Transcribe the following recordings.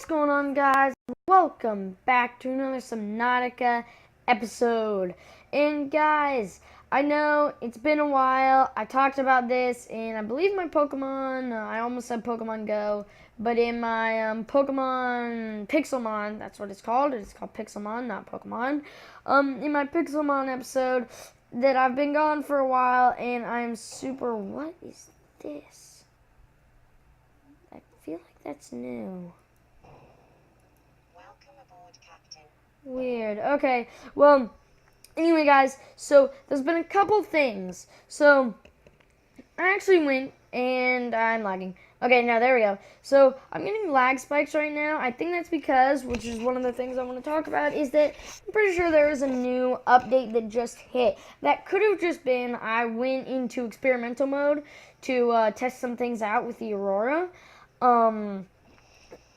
What's going on, guys? Welcome back to another Subnautica episode. And guys, I know it's been a while. I talked about this in, I believe, my Pokemon. I almost said Pokemon Go, but in my Pokemon Pixelmon, that's what it's called. It's called Pixelmon, not Pokemon. In my Pixelmon episode, that I've been gone for a while, and I'm super. What is this? I feel like that's new. Weird. Okay. Well, anyway, guys, so there's been a couple things. So I actually went and I'm lagging. Okay, now there we go. So I'm getting lag spikes right now. I think that's because, which is one of the things I want to talk about, is that I'm pretty sure there is a new update that just hit. That could have just been I went into experimental mode to test some things out with the Aurora.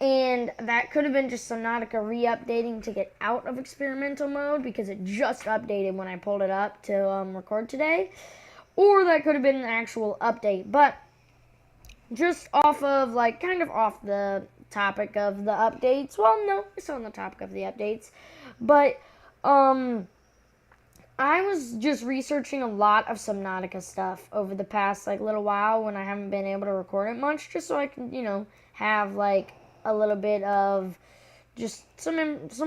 And that could have been just Subnautica re-updating to get out of experimental mode because it just updated when I pulled it up to record today. Or that could have been an actual update. But just off of, like, kind of off the topic of the updates. Well, no, it's on the topic of the updates. But, I was just researching a lot of Subnautica stuff over the past, like, little while when I haven't been able to record it much. Just so I can, have, like, a little bit of just some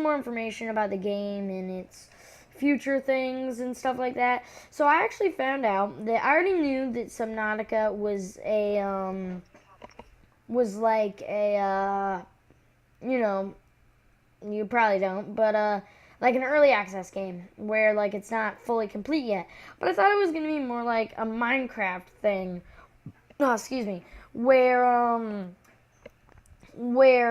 more information about the game and its future things and stuff like that. So I actually found out that I already knew that Subnautica was you probably don't, but like an early access game where like it's not fully complete yet. But I thought it was gonna be more like a Minecraft thing. Oh, excuse me, where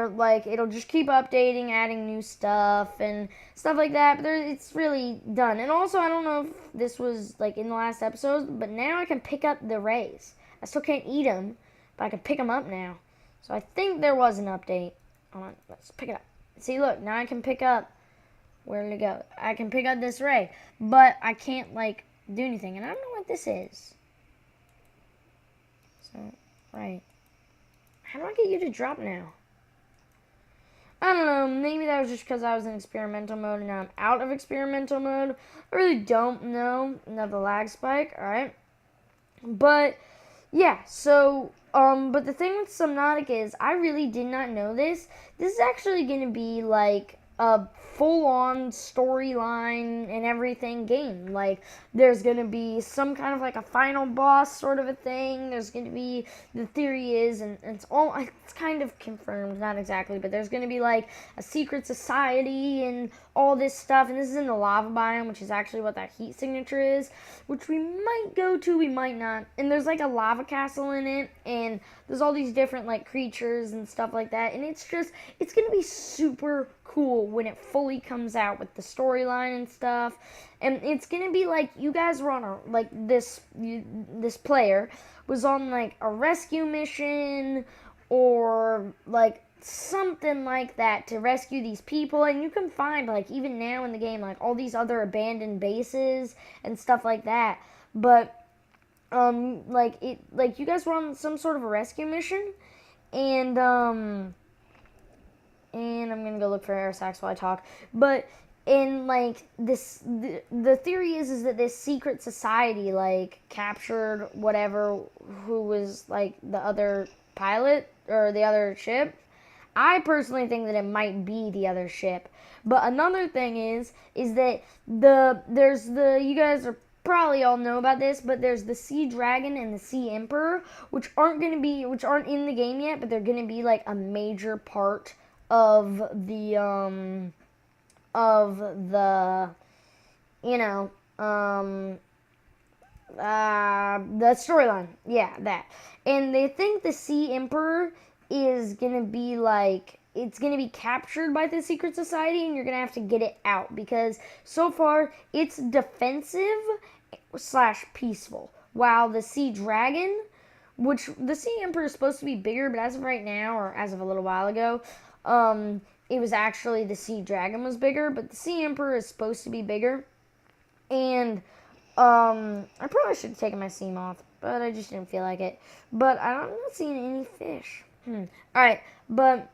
like it'll just keep updating, adding new stuff and stuff like that, but it's really done. And also, I don't know if this was like in the last episode, but now I can pick up the rays. I still can't eat them, but I can pick them up now. So I think there was an update. Hold on, let's pick it up. See, look, now I can pick up, where did it go? I can pick up this ray, but I can't like do anything, and I don't know what this is. So, right. How do I get you to drop now? I don't know, maybe that was just because I was in experimental mode and now I'm out of experimental mode. I really don't know. Another lag spike, alright. But, yeah, so, but the thing with Subnautica is, I really did not know this. This is actually going to be, like, a full-on storyline and everything game. Like, there's going to be some kind of, like, a final boss sort of a thing. There's going to be, the theory is, and it's kind of confirmed, not exactly, but there's going to be, like, a secret society and all this stuff. And this is in the lava biome, which is actually what that heat signature is, which we might go to, we might not. And there's, like, a lava castle in it, and there's all these different, like, creatures and stuff like that. And it's going to be super cool when it fully comes out with the storyline and stuff. And it's gonna be like you guys were on this player was on like a rescue mission or like something like that to rescue these people. And you can find like even now in the game like all these other abandoned bases and stuff like that. But like you guys were on some sort of a rescue mission, and I'm gonna go look for air sacs while I talk. But in like this, the theory is that this secret society like captured whatever who was like the other pilot or the other ship. I personally think that it might be the other ship. But another thing is that you guys are probably all know about this, but there's the Sea Dragon and the Sea Emperor, which aren't in the game yet, but they're gonna be like a major part of the the storyline. Yeah, that. And they think the Sea Emperor is gonna be like, it's gonna be captured by the secret society and you're gonna have to get it out because so far it's defensive / peaceful, while the Sea Dragon, which the Sea Emperor is supposed to be bigger, but as of right now, or as of a little while ago, it was actually the Sea Dragon was bigger, but the Sea Emperor is supposed to be bigger. And I probably should have taken my sea moth, but I just didn't feel like it. But I'm not seeing any fish. Alright, but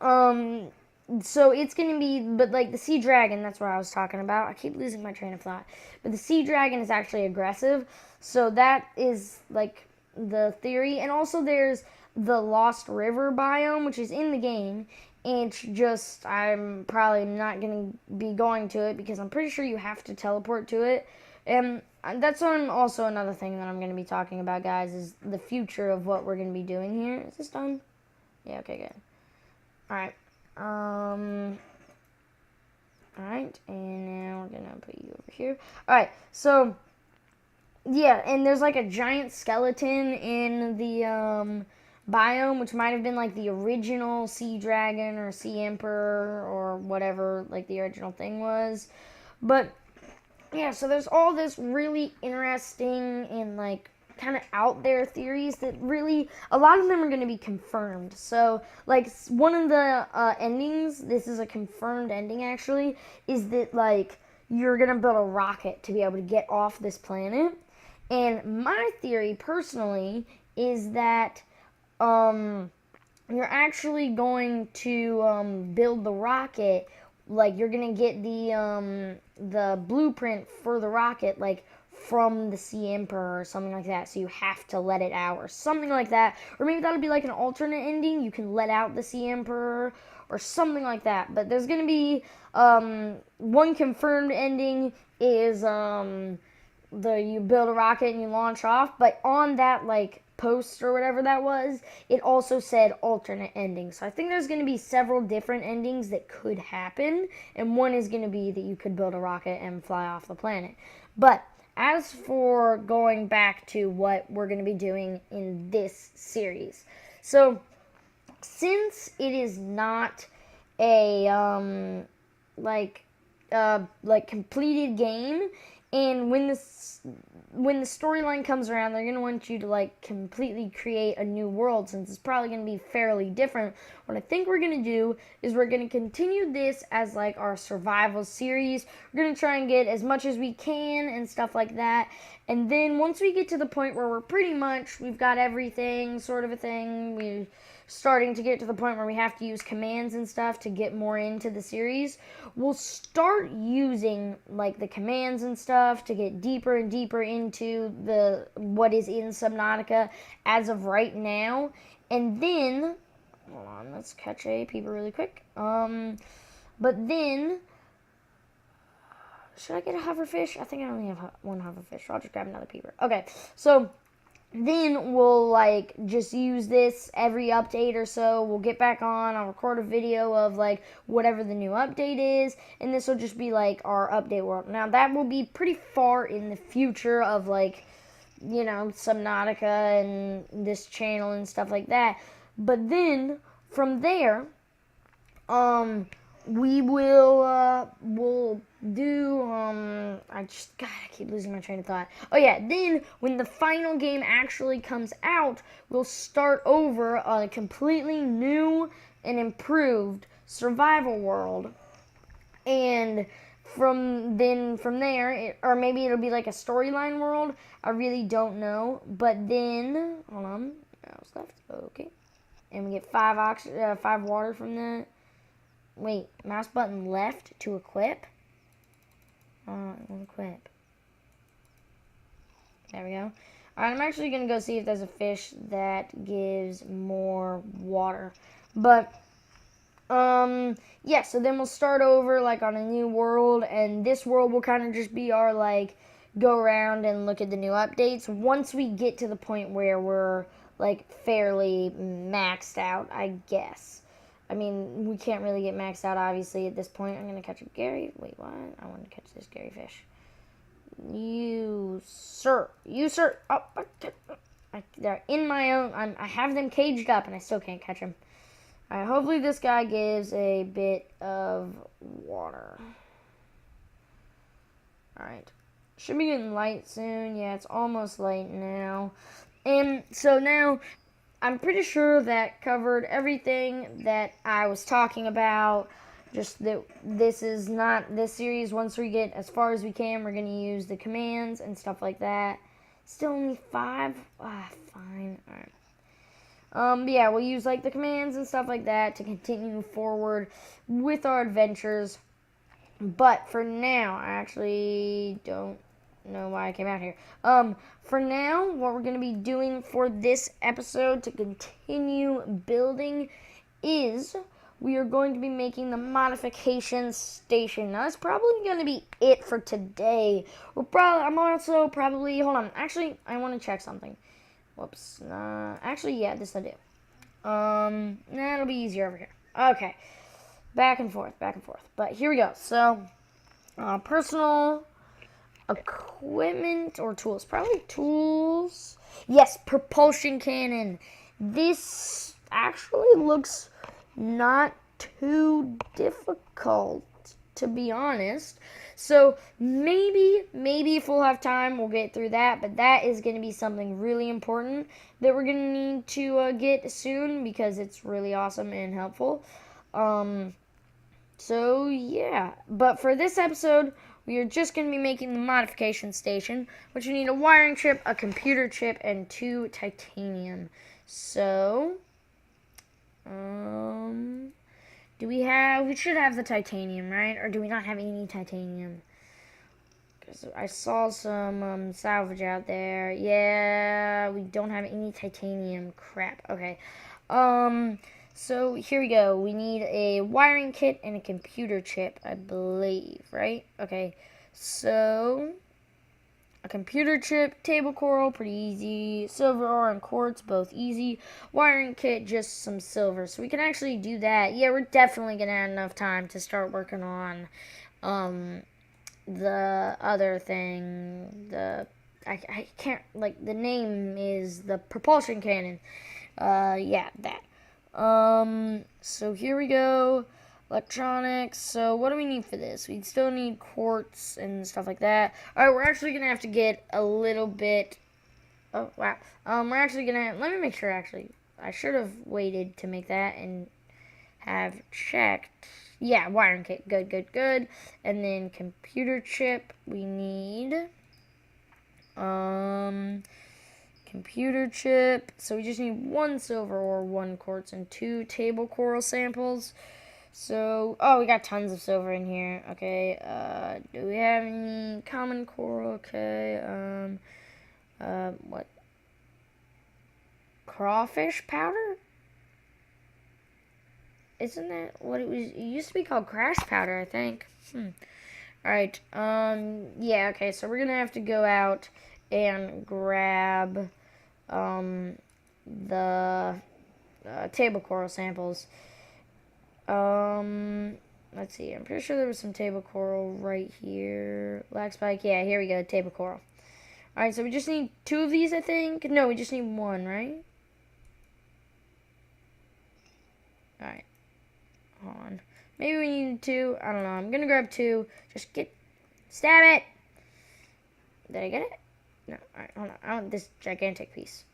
So it's gonna be, but like the sea dragon, that's what I was talking about. I keep losing my train of thought. But the sea dragon is actually aggressive, so that is like the theory. And also there's the Lost River biome, which is in the game. And it's just, I'm probably not gonna be going to it because I'm pretty sure you have to teleport to it. And that's also another thing that I'm going to be talking about, guys, is the future of what we're going to be doing here. Is this done? Yeah, okay, good. Alright. Alright, and now we're going to put you over here. Alright, so, yeah, and there's like a giant skeleton in the biome, which might have been like the original sea dragon or sea emperor or whatever, like the original thing was. But yeah, so there's all this really interesting and like kind of out there theories that really, a lot of them are going to be confirmed. So like one of the endings, this is a confirmed ending actually, is that like you're going to build a rocket to be able to get off this planet. And my theory personally is that you're actually going to build the rocket, like you're gonna get the blueprint for the rocket like from the Sea Emperor or something like that, so you have to let it out or something like that. Or maybe that'll be like an alternate ending, you can let out the Sea Emperor or something like that. But there's gonna be one confirmed ending is you build a rocket and you launch off, but on that like post or whatever that was, it also said alternate endings. So I think there's going to be several different endings that could happen, and one is going to be that you could build a rocket and fly off the planet. But as for going back to what we're going to be doing in this series, so since it is not a like completed game, and when the storyline comes around, they're going to want you to like completely create a new world, since it's probably going to be fairly different. What I think we're going to do is we're going to continue this as like our survival series. We're going to try and get as much as we can and stuff like that. And then once we get to the point where we've got everything sort of a thing, we're starting to get to the point where we have to use commands and stuff to get more into the series, we'll start using like the commands and stuff to get deeper and deeper into what is in Subnautica as of right now. And then, hold on, let's catch a peeper really quick. But then, should I get a hoverfish? I think I only have one hoverfish, so I'll just grab another peeper. Okay, so then we'll like just use this every update or so. We'll get back on, I'll record a video of like whatever the new update is, and this will just be like our update world. Now that will be pretty far in the future of like, you know, Subnautica and this channel and stuff like that. But then from there, we'll do, I keep losing my train of thought. Oh yeah, then when the final game actually comes out, we'll start over a completely new and improved survival world. And from there, or maybe it'll be like a storyline world, I really don't know. But then, hold on, what's left? Okay. And we get 5 water from that. Wait, mouse button left to equip. Equip. There we go. Alright, I'm actually going to go see if there's a fish that gives more water. But, yeah, so then we'll start over, like, on a new world. And this world will kind of just be our, like, go around and look at the new updates. Once we get to the point where we're, like, fairly maxed out, I guess. I mean, we can't really get maxed out, obviously, at this point. I'm going to catch a Gary. Wait, what? I want to catch this Gary fish. You, sir. Oh, they're in my own. I have them caged up, and I still can't catch them. All right, hopefully this guy gives a bit of water. All right. Should be getting light soon. Yeah, it's almost light now. And so now, I'm pretty sure that covered everything that I was talking about. Just that this is not this series. Once we get as far as we can, we're going to use the commands and stuff like that. Still only 5? Fine. All right. But yeah, we'll use like the commands and stuff like that to continue forward with our adventures. But for now, I actually don't know why I came out here. For now, what we're going to be doing for this episode to continue building is we are going to be making the modification station. Now, that's probably going to be it for today. I'm also probably, hold on. Actually, I want to check something. Whoops. Actually, yeah, this I do. It'll be easier over here. Okay. Back and forth. But here we go. So, personal equipment or tools. Probably tools. Yes, propulsion cannon. This actually looks not too difficult, to be honest. So maybe if we'll have time, we'll get through that. But that is going to be something really important that we're going to need to get soon because it's really awesome and helpful. So yeah, but for this episode, we are just going to be making the modification station, which you need a wiring chip, a computer chip, and 2 titanium. So, we should have the titanium, right? Or do we not have any titanium? Because I saw some salvage out there. Yeah, we don't have any titanium. Crap. Okay. So here we go. We need a wiring kit and a computer chip, I believe, right? Okay. So a computer chip, table coral, pretty easy. Silver ore and quartz, both easy. Wiring kit, just some silver. So we can actually do that. Yeah, we're definitely gonna have enough time to start working on the other thing. I can't, like, the name is the propulsion cannon. Yeah, that. So here we go. Electronics. So what do we need for this? We still need quartz and stuff like that. Alright, we're actually gonna have to get a little bit. Oh, wow. We're actually gonna. Let me make sure, actually. I should have waited to make that and have checked. Yeah, wiring kit. Good. And then computer chip. We need. Computer chip. So we just need 1 silver ore, 1 quartz, and 2 table coral samples. So, we got tons of silver in here. Okay, do we have any common coral? Okay, what? Crawfish powder? Isn't that what it was? It used to be called crash powder, I think. Alright, yeah, okay, so we're gonna have to go out and grab, the table coral samples. Let's see. I'm pretty sure there was some table coral right here. Black spike. Yeah, here we go. Table coral. Alright, so we just need 2 of these, I think. No, we just need 1, right? Alright. Hold on. Maybe we need 2. I don't know. I'm gonna grab 2. Just stab it! Did I get it? No. Alright, hold on. I want this gigantic piece.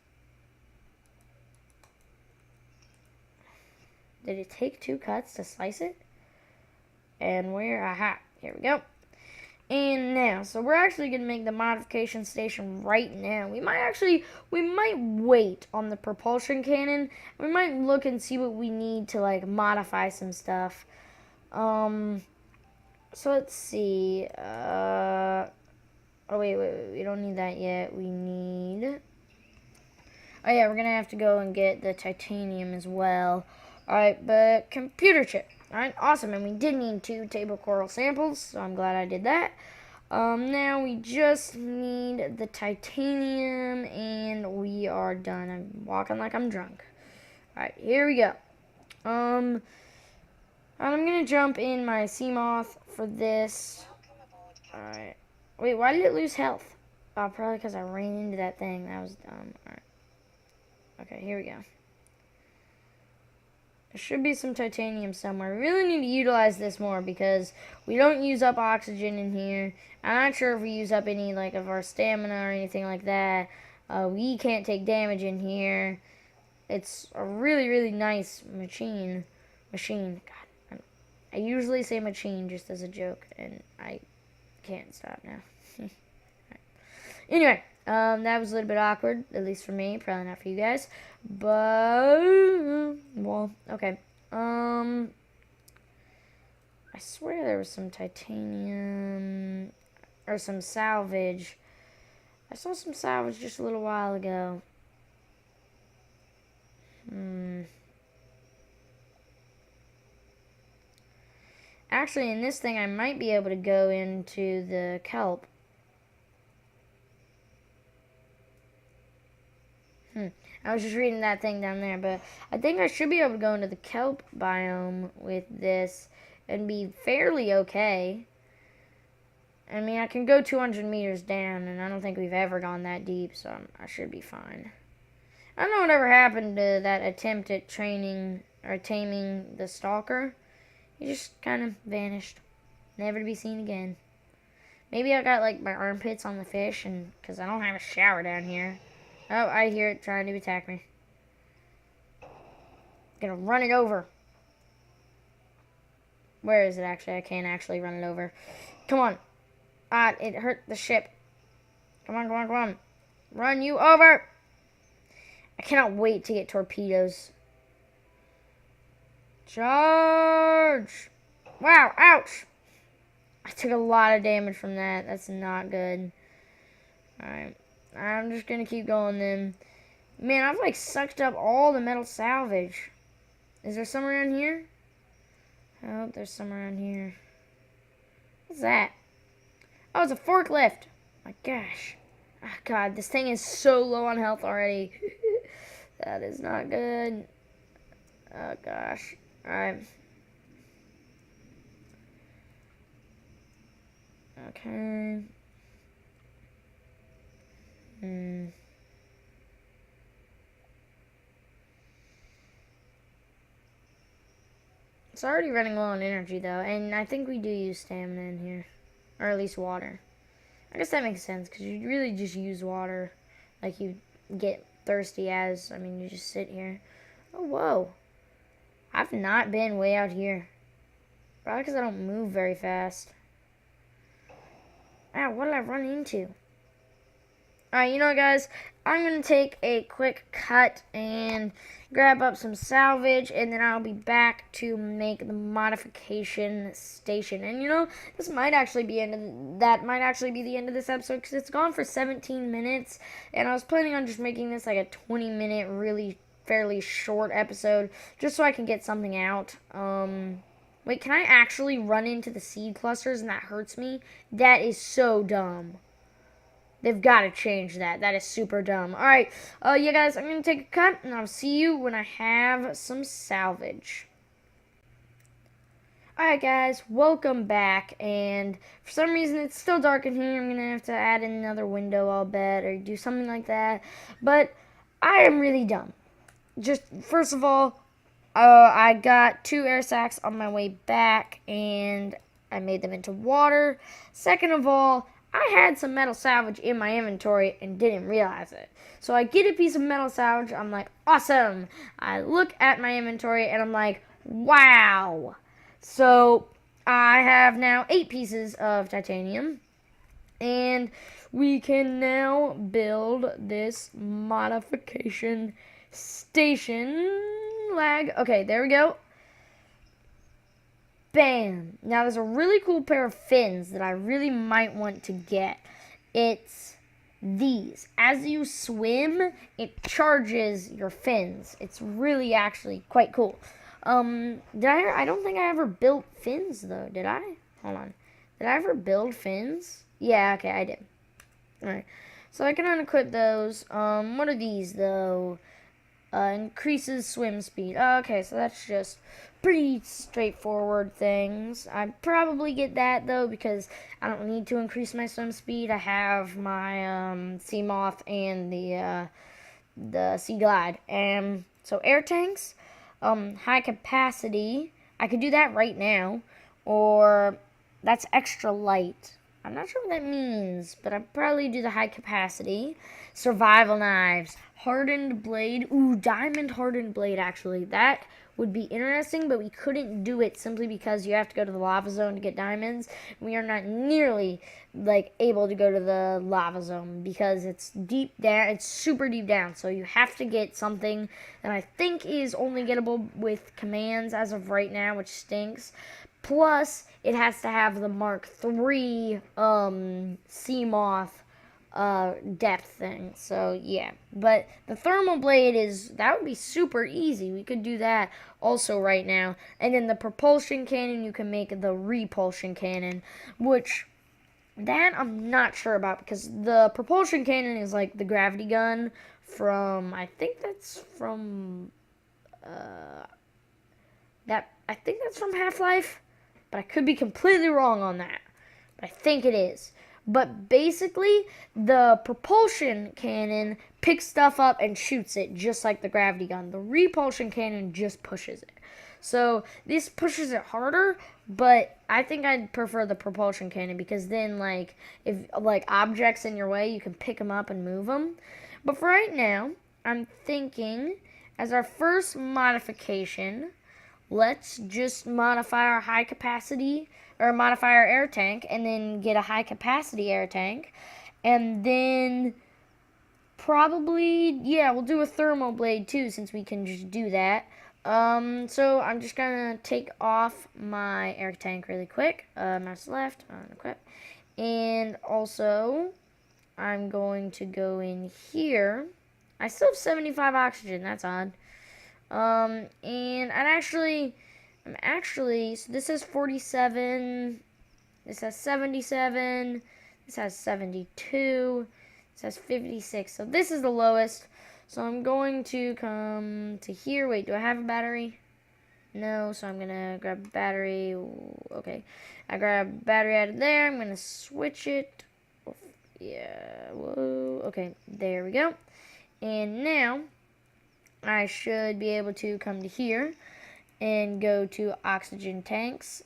Did it take 2 cuts to slice it? And aha, here we go. And now, so we're actually going to make the modification station right now. We might wait on the propulsion cannon. We might look and see what we need to, like, modify some stuff. So let's see. Oh, wait, we don't need that yet. We need... Oh, yeah, we're going to have to go and get the titanium as well. Alright, but computer chip. Alright, awesome. And we did need 2 table coral samples, so I'm glad I did that. Now we just need the titanium, and we are done. I'm walking like I'm drunk. Alright, here we go. And I'm going to jump in my sea moth for this. Alright. Wait, why did it lose health? Oh, probably because I ran into that thing. That was dumb. Alright. Okay, here we go. There should be some titanium somewhere. We really need to utilize this more because we don't use up oxygen in here. I'm not sure if we use up any like of our stamina or anything like that. We can't take damage in here. It's a really, really nice machine. God, I usually say machine just as a joke, and I can't stop now. Anyway, That was a little bit awkward, at least for me. Probably not for you guys. But, well, okay. I swear there was some titanium or some salvage. I saw some salvage just a little while ago. Actually, in this thing, I might be able to go into the kelp. I was just reading that thing down there, but I think I should be able to go into the kelp biome with this and be fairly okay. I mean, I can go 200 meters down, and I don't think we've ever gone that deep, so I should be fine. I don't know whatever happened to that attempt at training or taming the stalker. He just kind of vanished, never to be seen again. Maybe I got like my armpits on the fish, and because I don't have a shower down here. Oh, I hear it trying to attack me. Gonna run it over. Where is it actually? I can't actually run it over. Come on. Ah, it hurt the ship. Come on, come on, come on. Run you over. I cannot wait to get torpedoes. Charge. Wow, ouch. I took a lot of damage from that. That's not good. Alright. I'm just gonna keep going then. Man, I've like sucked up all the metal salvage. Is there some around here? Oh, there's some around here. What's that? Oh, it's a forklift. My gosh. Oh, God, this thing is so low on health already. That is not good. Oh, gosh. Alright. Okay. It's already running low on energy, though, and I think we do use stamina in here. Or at least water. I guess that makes sense, because you really just use water. Like, you get thirsty as, I mean, you just sit here. Oh, whoa. I've not been way out here. Probably because I don't move very fast. Ow, what did I run into? Alright, you know what, guys? I'm going to take a quick cut and grab up some salvage, and then I'll be back to make the modification station. And, you know, this might actually be that might actually be the end of this episode, because it's gone for 17 minutes, and I was planning on just making this like a 20-minute, really fairly short episode, just so I can get something out. Wait, can I actually run into the seed clusters and that hurts me? That is so dumb. They've got to change that. That is super dumb. Alright, yeah, guys, I'm going to take a cut, and I'll see you when I have some salvage. Alright, guys, welcome back, and for some reason it's still dark in here. I'm going to have to add another window, I'll bet, or do something like that. But I am really dumb. Just, first of all, I got 2 air sacs on my way back, and I made them into water. Second of all, I had some metal salvage in my inventory and didn't realize it. So I get a piece of metal salvage. I'm like, awesome. I look at my inventory and I'm like, wow. So I have now 8 pieces of titanium. And we can now build this modification station. Lag. Okay, there we go. Bam! Now there's a really cool pair of fins that I really might want to get. It's these. As you swim, it charges your fins. It's really actually quite cool. I don't think I ever built fins though, did I? Hold on. Did I ever build fins? Yeah, okay, I did. Alright. So I can unequip those. What are these though? Increases swim speed. Okay, so that's just pretty straightforward things. I'd probably get that though because I don't need to increase my swim speed. I have my sea moth and the sea glide. And so air tanks, high capacity. I could do that right now, or that's extra light. I'm not sure what that means, but I'd probably do the high capacity. Survival knives. Hardened blade. Ooh, diamond hardened blade, actually. That would be interesting, but we couldn't do it simply because you have to go to the lava zone to get diamonds. We are not nearly, like, able to go to the lava zone because it's deep down. It's super deep down, so you have to get something that I think is only gettable with commands as of right now, which stinks. Plus, it has to have the Mark III sea moth depth thing. So yeah, but the thermal blade that would be super easy. We could do that also right now. And then the propulsion cannon, you can make the repulsion cannon, which that I'm not sure about because the propulsion cannon is like the gravity gun from I think that's from Half-Life, but I could be completely wrong on that. But I think it is. But basically, the propulsion cannon picks stuff up and shoots it, just like the gravity gun. The repulsion cannon just pushes it. So this pushes it harder, but I think I'd prefer the propulsion cannon because then, like, if like objects in your way, you can pick them up and move them. But for right now, I'm thinking as our first modification, let's just modify our high capacity or modify our air tank and then get a high capacity air tank. And then probably, yeah, we'll do a thermal blade too since we can just do that. So I'm just gonna take off my air tank really quick. Mouse left, unequip. And also, I'm going to go in here. I still have 75 oxygen, that's odd. And I'm actually, so this has 47, this has 77, this has 72, this has 56, so this is the lowest. So I'm going to come to here. Wait, do I have a battery? No, so I'm gonna grab a battery. Okay, I grab battery out of there. I'm gonna switch it. Yeah, whoa, okay, there we go. And now I should be able to come to here and go to oxygen tanks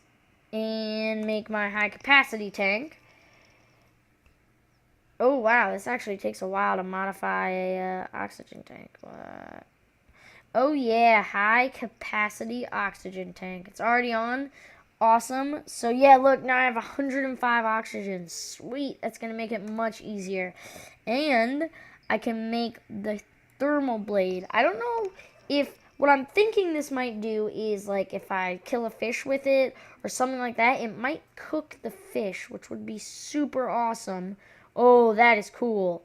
and make my high capacity tank. Oh wow, this actually takes a while to modify a oxygen tank. Oh yeah, high capacity oxygen tank. It's already on. Awesome. So yeah, look, now I have 105 oxygen. Sweet. That's going to make it much easier. And I can make the thermal blade. I don't know if what I'm thinking this might do is like if I kill a fish with it or something like that, it might cook the fish, which would be super awesome. Oh, that is cool.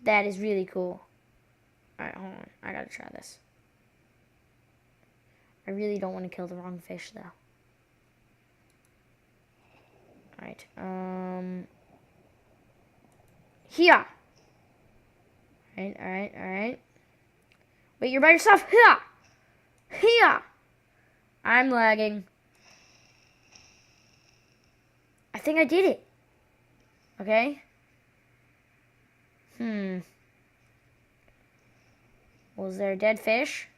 That is really cool. Alright, hold on. I gotta try this. I really don't want to kill the wrong fish, though. Alright, here. Alright. Wait, you're by yourself. Here. I'm lagging. I think I did it. Okay. Was there a dead fish?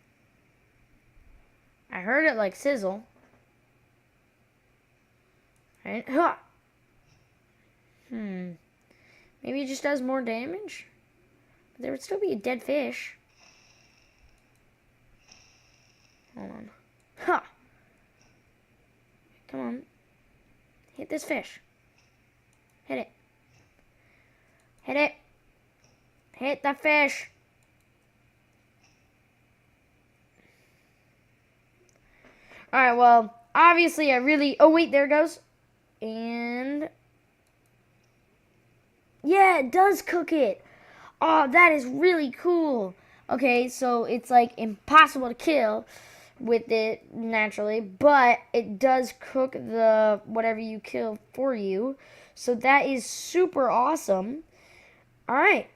I heard it like sizzle. Right? Maybe it just does more damage? But there would still be a dead fish. Hold on. Come on. Hit this fish. Hit it. Hit it. Hit the fish. Alright, well, obviously I really... Oh, wait, there it goes. And... yeah, it does cook it. Oh, that is really cool. Okay, so it's, like, impossible to kill with it naturally, but it does cook the whatever you kill for you. So that is super awesome. Alright.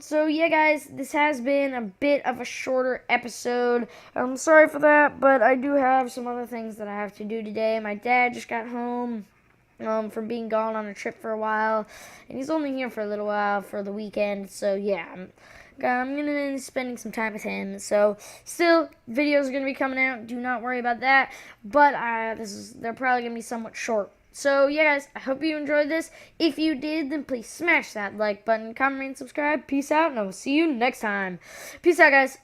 So yeah, guys, this has been a bit of a shorter episode. I'm sorry for that, but I do have some other things that I have to do today. My dad just got home from being gone on a trip for a while, and he's only here for a little while for the weekend. So yeah, I'm gonna be spending some time with him. So still, videos are gonna be coming out. Do not worry about that. But they're probably gonna be somewhat short. So, yeah, guys, I hope you enjoyed this. If you did, then please smash that like button, comment, and subscribe. Peace out, and I will see you next time. Peace out, guys.